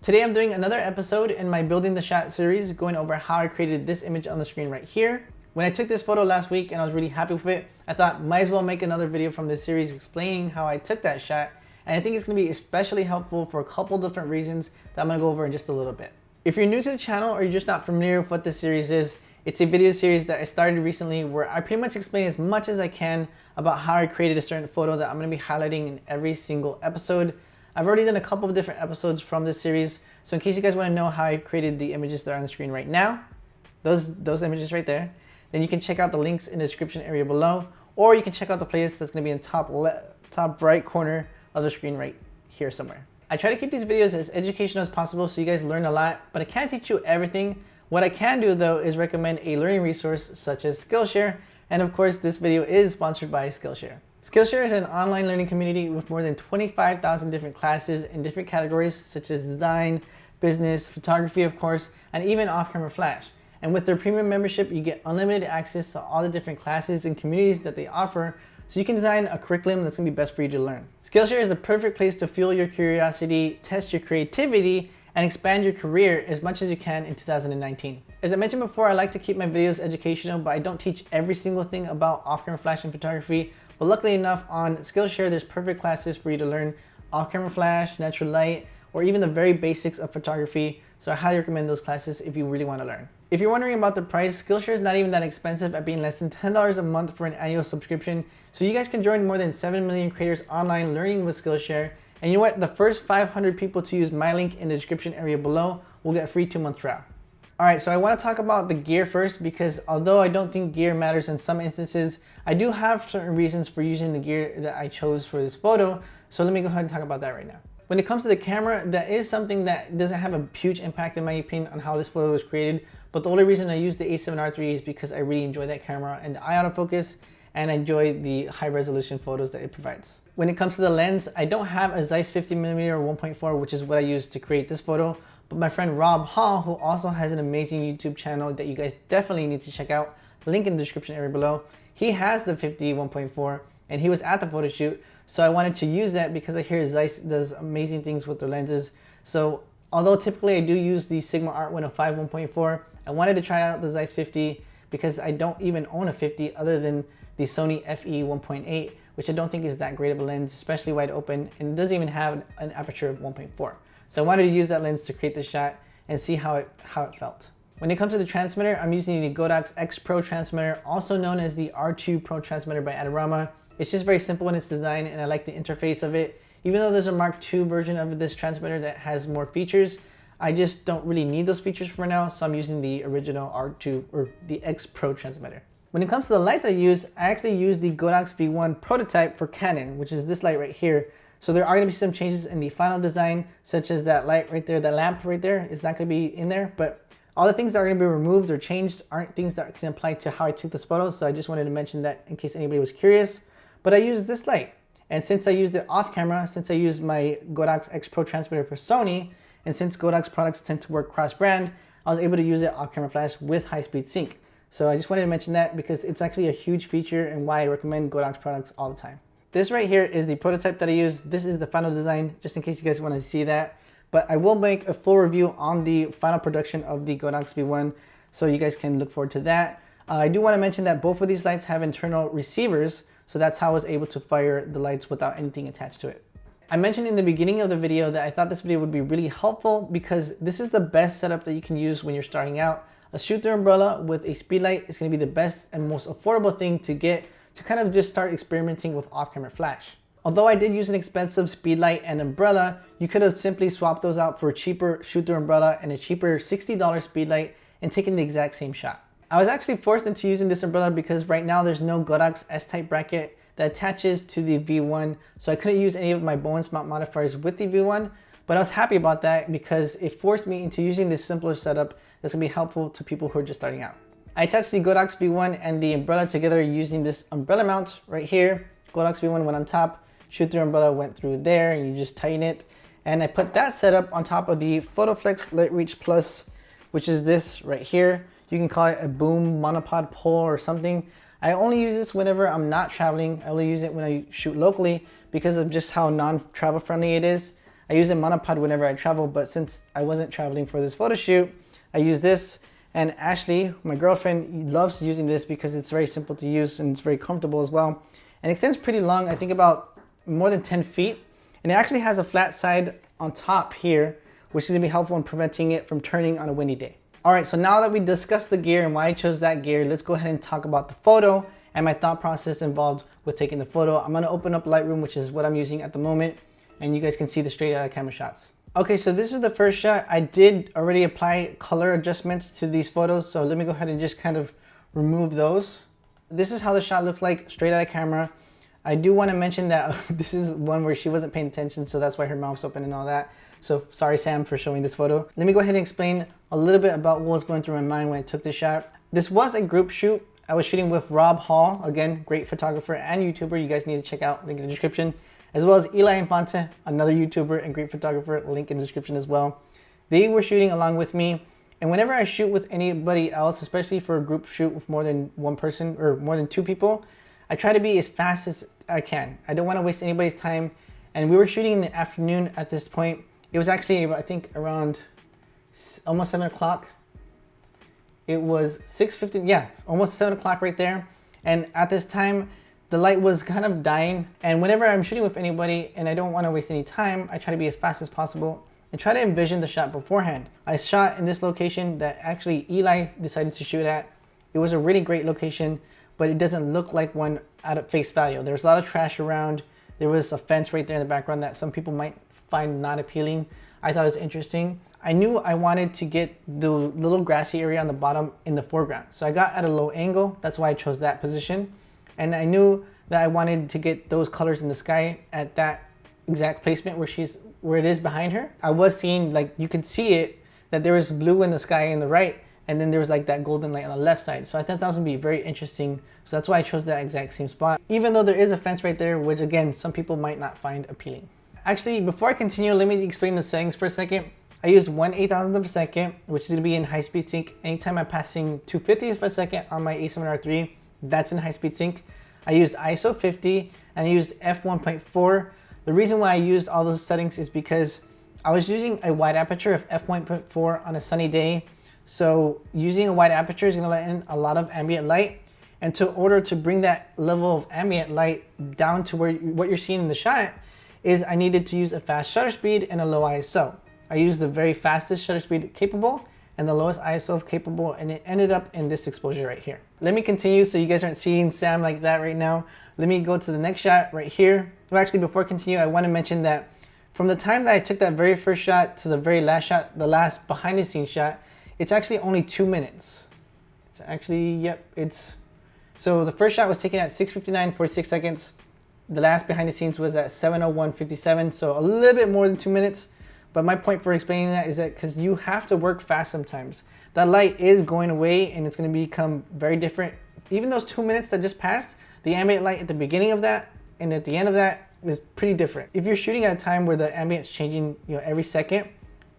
Today I'm doing another episode in my Building the Shot series, going over how I created this image on the screen right here. When I took this photo last week and I was really happy with it, I thought might as well make another video from this series explaining how I took that shot. And I think it's gonna be especially helpful for a couple different reasons that I'm gonna go over in just a little bit. If you're new to the channel or you're just not familiar with what this series is, it's a video series that I started recently where I pretty much explain as much as I can about how I created a certain photo that I'm gonna be highlighting in every single episode. I've already done a couple of different episodes from this series, so in case you guys wanna know how I created the images that are on the screen right now, those images right there, then you can check out the links in the description area below, or you can check out the playlist that's gonna be in top right corner of the screen right here somewhere. I try to keep these videos as educational as possible so you guys learn a lot, but I can't teach you everything. What I can do though is recommend a learning resource such as Skillshare, and of course this video is sponsored by Skillshare. Skillshare is an online learning community with more than 25,000 different classes in different categories such as design, business, photography of course, and even off-camera flash. And with their premium membership, you get unlimited access to all the different classes and communities that they offer, so you can design a curriculum that's gonna be best for you to learn. Skillshare is the perfect place to fuel your curiosity, test your creativity, and expand your career as much as you can in 2019. As I mentioned before, I like to keep my videos educational, but I don't teach every single thing about off-camera flash and photography. But luckily enough, on Skillshare, there's perfect classes for you to learn off-camera flash, natural light, or even the very basics of photography. So I highly recommend those classes if you really want to learn. If you're wondering about the price, Skillshare is not even that expensive at being less than $10 a month for an annual subscription. So you guys can join more than 7 million creators online learning with Skillshare. And you know what? The first 500 people to use my link in the description area below will get a free 2-month trial. All right, so I want to talk about the gear first because although I don't think gear matters in some instances, I do have certain reasons for using the gear that I chose for this photo. So let me go ahead and talk about that right now. When it comes to the camera, that is something that doesn't have a huge impact in my opinion on how this photo was created. But the only reason I use the A7R III is because I really enjoy that camera and the eye autofocus, and I enjoy the high resolution photos that it provides. When it comes to the lens, I don't have a Zeiss 50mm 1.4, which is what I used to create this photo. But my friend Rob Hall, who also has an amazing YouTube channel that you guys definitely need to check out, link in the description area below, he has the 50 1.4 and he was at the photo shoot. So I wanted to use that because I hear Zeiss does amazing things with their lenses. So although typically I do use the Sigma Art 105 1.4, I wanted to try out the Zeiss 50 because I don't even own a 50 other than the Sony FE 1.8, which I don't think is that great of a lens, especially wide open, and it doesn't even have an aperture of 1.4. So I wanted to use that lens to create the shot and see how it felt. When it comes to the transmitter, I'm using the GODOX X Pro transmitter, also known as the R2 Pro transmitter by Adorama. It's just very simple in its design and I like the interface of it. Even though there's a Mark II version of this transmitter that has more features, I just don't really need those features for now, so I'm using the original R2 or the X Pro transmitter. When it comes to the light I use, I actually use the GODOX V1 prototype for Canon, which is this light right here. So there are going to be some changes in the final design, such as that light right there, that lamp right there is not going to be in there, but all the things that are going to be removed or changed aren't things that can apply to how I took this photo. So I just wanted to mention that in case anybody was curious. But I used this light, and since I used it off camera, since I used my GODOX X Pro transmitter for Sony, and since GODOX products tend to work cross-brand, I was able to use it off camera flash with high-speed sync. So I just wanted to mention that because it's actually a huge feature and why I recommend GODOX products all the time. This right here is the prototype that I use. This is the final design, just in case you guys want to see that. But I will make a full review on the final production of the GODOX V1, so you guys can look forward to that. I do want to mention that both of these lights have internal receivers, so that's how I was able to fire the lights without anything attached to it. I mentioned in the beginning of the video that I thought this video would be really helpful because this is the best setup that you can use when you're starting out. A shoot-through umbrella with a speed light is going to be the best and most affordable thing to get to kind of just start experimenting with off-camera flash. Although I did use an expensive speed light and umbrella, you could have simply swapped those out for a cheaper shoot-through umbrella and a cheaper $60 speed light and taken the exact same shot. I was actually forced into using this umbrella because right now there's no GODOX S-type bracket that attaches to the V1, so I couldn't use any of my bonus mount modifiers with the V1, but I was happy about that because it forced me into using this simpler setup that's gonna be helpful to people who are just starting out. I attached the GODOX V1 and the umbrella together using this umbrella mount right here. GODOX V1 went on top, shoot-through umbrella went through there, and you just tighten it. And I put that setup on top of the PhotoFlex Light Reach Plus, which is this right here. You can call it a boom monopod pole or something. I only use this whenever I'm not traveling. I only use it when I shoot locally because of just how non-travel friendly it is. I use a monopod whenever I travel, but since I wasn't traveling for this photo shoot, I use this. And Ashley, my girlfriend, loves using this because it's very simple to use and it's very comfortable as well. And it extends pretty long, I think about more than 10 feet. And it actually has a flat side on top here, which is gonna be helpful in preventing it from turning on a windy day. All right, so now that we discussed the gear and why I chose that gear, let's go ahead and talk about the photo and my thought process involved with taking the photo. I'm gonna open up Lightroom, which is what I'm using at the moment, and you guys can see the straight out of camera shots. Okay, so this is the first shot. I did already apply color adjustments to these photos, so let me go ahead and just kind of remove those. This is how the shot looks like straight out of camera. I do want to mention that this is one where she wasn't paying attention, so that's why her mouth's open and all that. So sorry, Sam, for showing this photo. Let me go ahead and explain a little bit about what was going through my mind when I took this shot. This was a group shoot. I was shooting with Rob Hall, again, great photographer and YouTuber. You guys need to check out, link in the description, as well as Eli Infante, another YouTuber and great photographer, link in the description as well. They were shooting along with me. And whenever I shoot with anybody else, especially for a group shoot with more than one person or more than two people, I try to be as fast as I can. I don't want to waste anybody's time. And we were shooting in the afternoon at this point. It was actually, I think, around almost 7 o'clock. It was 6:50, yeah, almost 7 o'clock right there. And at this time, the light was kind of dying. And whenever I'm shooting with anybody and I don't want to waste any time, I try to be as fast as possible and try to envision the shot beforehand. I shot in this location that actually Eli decided to shoot at. It was a really great location, but it doesn't look like one at face value. There's a lot of trash around. There was a fence right there in the background that some people might find not appealing. I thought it was interesting. I knew I wanted to get the little grassy area on the bottom in the foreground. So I got at a low angle. That's why I chose that position. And I knew that I wanted to get those colors in the sky at that exact placement where it is behind her. I was seeing, like, you could see it, that there was blue in the sky in the right, and then there was like that golden light on the left side. So I thought that was gonna be very interesting. So that's why I chose that exact same spot, even though there is a fence right there, which again, some people might not find appealing. Actually, before I continue, let me explain the settings for a second. I used 1/8,000th of a second, which is gonna be in high-speed sync. Anytime I'm passing 250th of a second on my A7R3, that's in high-speed sync. I used ISO 50 and I used f1.4. The reason why I used all those settings is because I was using a wide aperture of f1.4 on a sunny day. So using a wide aperture is gonna let in a lot of ambient light. And in order to bring that level of ambient light down to what you're seeing in the shot, is I needed to use a fast shutter speed and a low ISO. I used the very fastest shutter speed capable and the lowest ISO capable, and it ended up in this exposure right here. Let me continue so you guys aren't seeing Sam like that right now. Let me go to the next shot right here. Well, actually, before I continue, I want to mention that from the time that I took that very first shot to the very last shot, the last behind the scenes shot, it's actually only 2 minutes. It's actually, yep, so the first shot was taken at 6:59, 46 seconds. The last behind the scenes was at 7:01:57, so a little bit more than 2 minutes. But my point for explaining that is that because you have to work fast sometimes. That light is going away and it's going to become very different. Even those 2 minutes that just passed, the ambient light at the beginning of that and at the end of that is pretty different. If you're shooting at a time where the ambient's changing, every second,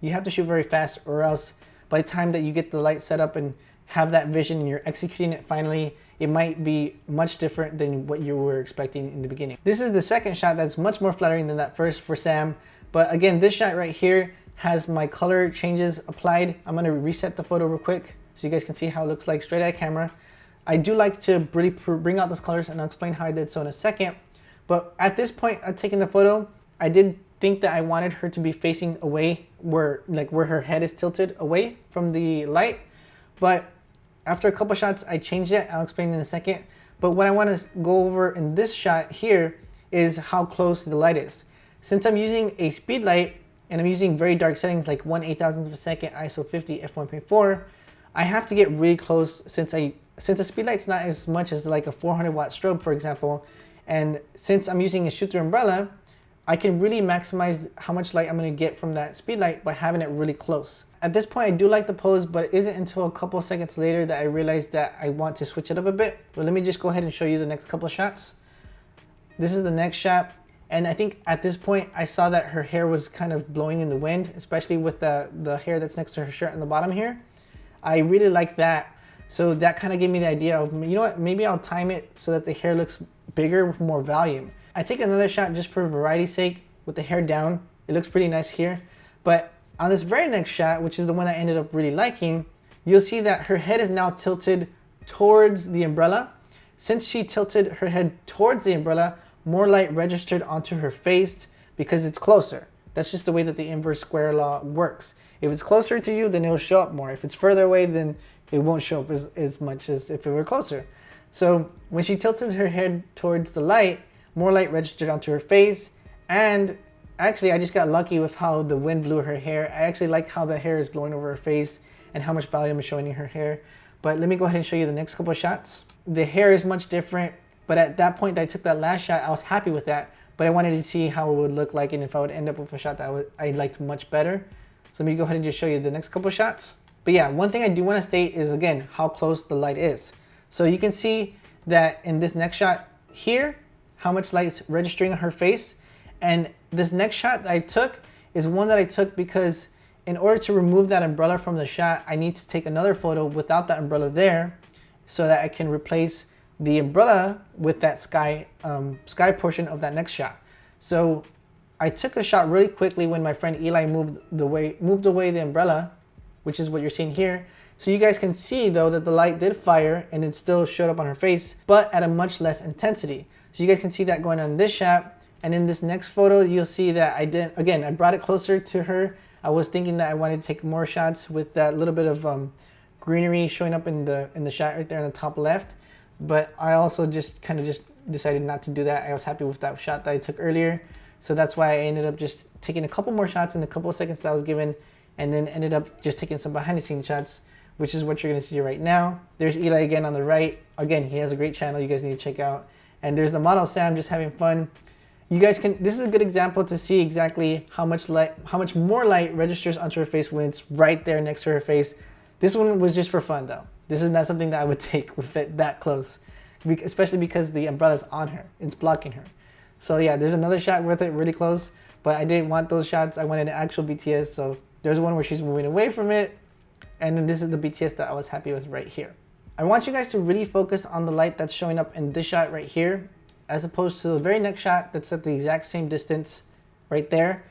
you have to shoot very fast, or else by the time that you get the light set up and have that vision and you're executing it finally, it might be much different than what you were expecting in the beginning. This is the second shot that's much more flattering than that first for Sam. But again, this shot right here has my color changes applied. I'm gonna reset the photo real quick so you guys can see how it looks like straight out of camera. I do like to really bring out those colors, and I'll explain how I did so in a second. But at this point of taking the photo, I did think that I wanted her to be facing away where her head is tilted away from the light. But after a couple shots, I changed it. I'll explain in a second. But what I want to go over in this shot here is how close the light is. Since I'm using a speed light and I'm using very dark settings like 1/8000th of a second, ISO 50, f1.4, I have to get really close since the speed light's not as much as like a 400 watt strobe, for example. And since I'm using a shoot-through umbrella, I can really maximize how much light I'm going to get from that speed light by having it really close. At this point, I do like the pose, but it isn't until a couple seconds later that I realized that I want to switch it up a bit. But let me just go ahead and show you the next couple of shots. This is the next shot. And I think at this point, I saw that her hair was kind of blowing in the wind, especially with the hair that's next to her shirt on the bottom here. I really like that. So that kind of gave me the idea of, you know what, maybe I'll time it so that the hair looks bigger with more volume. I take another shot just for variety's sake with the hair down. It looks pretty nice here. But on this very next shot, which is the one I ended up really liking, you'll see that her head is now tilted towards the umbrella. Since she tilted her head towards the umbrella, more light registered onto her face because it's closer. That's just the way that the inverse square law works. If it's closer to you, then it'll show up more. If it's further away, then it won't show up as much as if it were closer. So when she tilted her head towards the light, more light registered onto her face. And actually, I just got lucky with how the wind blew her hair. I actually like how the hair is blowing over her face and how much volume is showing in her hair. But let me go ahead and show you the next couple of shots. The hair is much different, but at that point that I took that last shot, I was happy with that, but I wanted to see how it would look like and if I would end up with a shot that I liked much better. So let me go ahead and just show you the next couple of shots. But yeah, one thing I do want to state is, again, how close the light is. So you can see that in this next shot here, how much light's registering on her face. And this next shot that I took is one that I took because in order to remove that umbrella from the shot, I need to take another photo without that umbrella there so that I can replace the umbrella with that sky portion of that next shot. So I took a shot really quickly when my friend Eli moved away the umbrella, which is what you're seeing here. So you guys can see though that the light did fire and it still showed up on her face, but at a much less intensity. So you guys can see that going on in this shot. And in this next photo, you'll see that I brought it closer to her. I was thinking that I wanted to take more shots with that little bit of greenery showing up in the shot right there in the top left. But I also just decided not to do that. I was happy with that shot that I took earlier. So that's why I ended up just taking a couple more shots in the couple of seconds that I was given, and then ended up just taking some behind the scenes shots, which is what you're gonna see right now. There's Eli again on the right. Again, he has a great channel you guys need to check out. And there's the model Sam just having fun. You guys can, this is a good example to see exactly how much more light registers onto her face when it's right there next to her face. This one was just for fun though. This is not something that I would take with it that close, especially because the umbrella's on her, it's blocking her. So yeah, there's another shot with it really close, but I didn't want those shots. I wanted an actual BTS. So there's one where she's moving away from it. And then this is the BTS that I was happy with right here. I want you guys to really focus on the light that's showing up in this shot right here, as opposed to the very next shot that's at the exact same distance right there.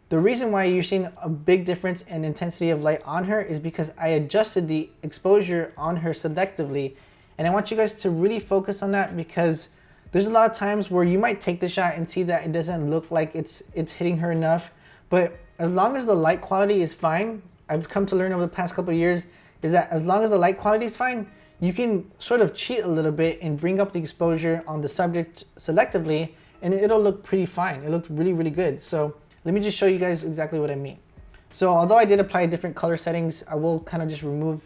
The reason why you're seeing a big difference in intensity of light on her is because I adjusted the exposure on her selectively. And I want you guys to really focus on that, because there's a lot of times where you might take the shot and see that it doesn't look like it's hitting her enough. But as long as the light quality is fine, I've come to learn over the past couple of years, is that as long as the light quality is fine, you can sort of cheat a little bit and bring up the exposure on the subject selectively, and it'll look pretty fine. It looked really, really good. So let me just show you guys exactly what I mean. So although I did apply different color settings, I will kind of just remove,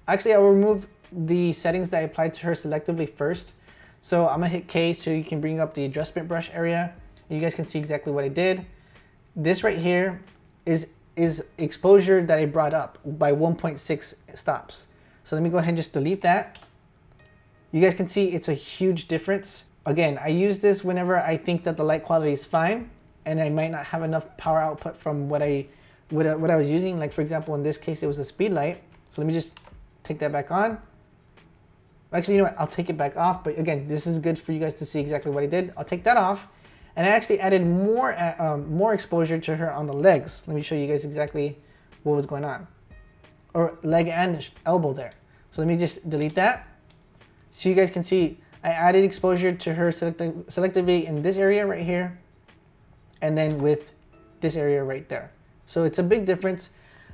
actually I will remove the settings that I applied to her selectively first. So I'm gonna hit K so you can bring up the adjustment brush area. And you guys can see exactly what I did. This right here is exposure that I brought up by 1.6 stops. So let me go ahead and just delete that. You guys can see it's a huge difference. Again, I use this whenever I think that the light quality is fine and I might not have enough power output from what I was using. Like for example, in this case, it was a speed light. So let me just take that back on. Actually, you know what? I'll take it back off. But again, this is good for you guys to see exactly what I did. I'll take that off. And I actually added more exposure to her on the legs. Let me show you guys exactly what was going on. Or leg and elbow there. So let me just delete that. So you guys can see I added exposure to her selectively in this area right here. And then with this area right there. So it's a big difference.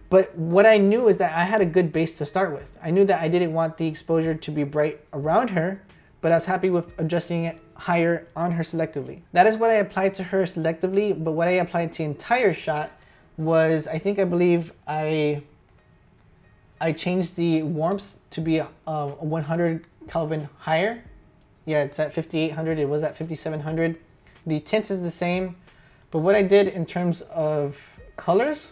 But what I knew is that I had a good base to start with. I knew that I didn't want the exposure to be bright around her, but I was happy with adjusting it higher on her selectively. That is what I applied to her selectively, but what I applied to the entire shot was, I believe I changed the warmth to be 100 Kelvin higher. Yeah, it's at 5800, it was at 5700. The tint is the same, but what I did in terms of colors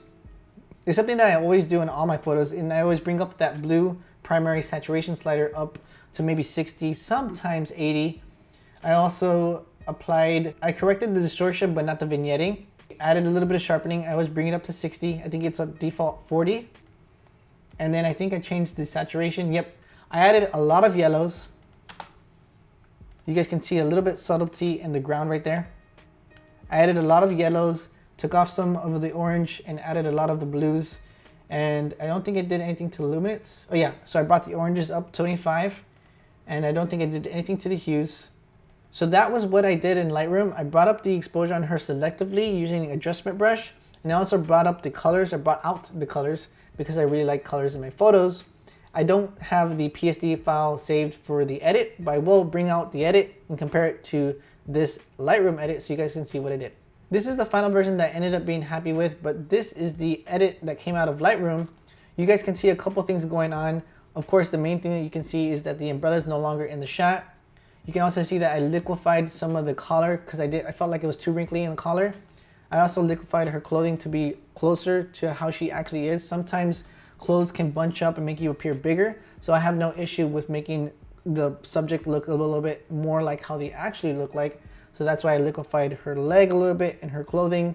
is something that I always do in all my photos, and I always bring up that blue primary saturation slider up to maybe 60, sometimes 80. I also I corrected the distortion, but not the vignetting. Added a little bit of sharpening. I always bring it up to 60. I think it's a default 40. And then I think I changed the saturation. Yep, I added a lot of yellows. You guys can see a little bit subtlety in the ground right there. I added a lot of yellows took off some of the orange and added a lot of the blues. And I don't think it did anything to the luminance. Oh yeah, so I brought the oranges up 25, and I don't think it did anything to the hues. So that was what I did in Lightroom. I brought up the exposure on her selectively using an adjustment brush, and I also brought up the colors. I brought out the colors because I really like colors in my photos. I don't have the PSD file saved for the edit, but I will bring out the edit and compare it to this Lightroom edit so you guys can see what I did. This is the final version that I ended up being happy with, but this is the edit that came out of Lightroom. You guys can see a couple things going on. Of course, the main thing that you can see is that the umbrella is no longer in the shot. You can also see that I liquefied some of the collar because I felt like it was too wrinkly in the collar. I also liquefied her clothing to be closer to how she actually is. Sometimes clothes can bunch up and make you appear bigger, so I have no issue with making the subject look a little bit more like how they actually look like. So that's why I liquefied her leg a little bit and her clothing.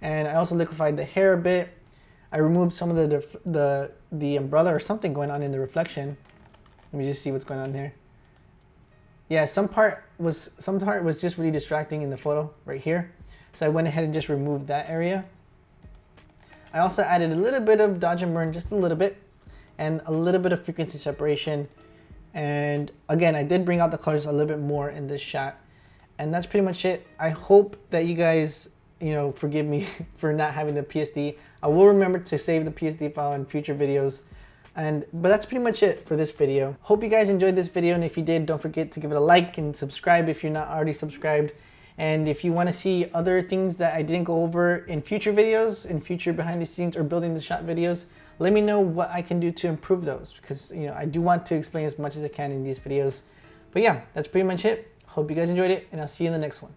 And I also liquefied the hair a bit. I removed some of the umbrella or something going on in the reflection. Let me just see what's going on here. Yeah, some part was just really distracting in the photo right here. So I went ahead and just removed that area. I also added a little bit of dodge and burn, just a little bit, and a little bit of frequency separation. And again, I did bring out the colors a little bit more in this shot. And that's pretty much it. I hope that you guys, forgive me for not having the PSD. I will remember to save the PSD file in future videos. But that's pretty much it for this video. Hope you guys enjoyed this video, and if you did, don't forget to give it a like and subscribe if you're not already subscribed. And if you want to see other things that I didn't go over in future videos, in future behind the scenes or building the shot videos, let me know what I can do to improve those, because I do want to explain as much as I can in these videos. But yeah, that's pretty much it. Hope you guys enjoyed it, and I'll see you in the next one.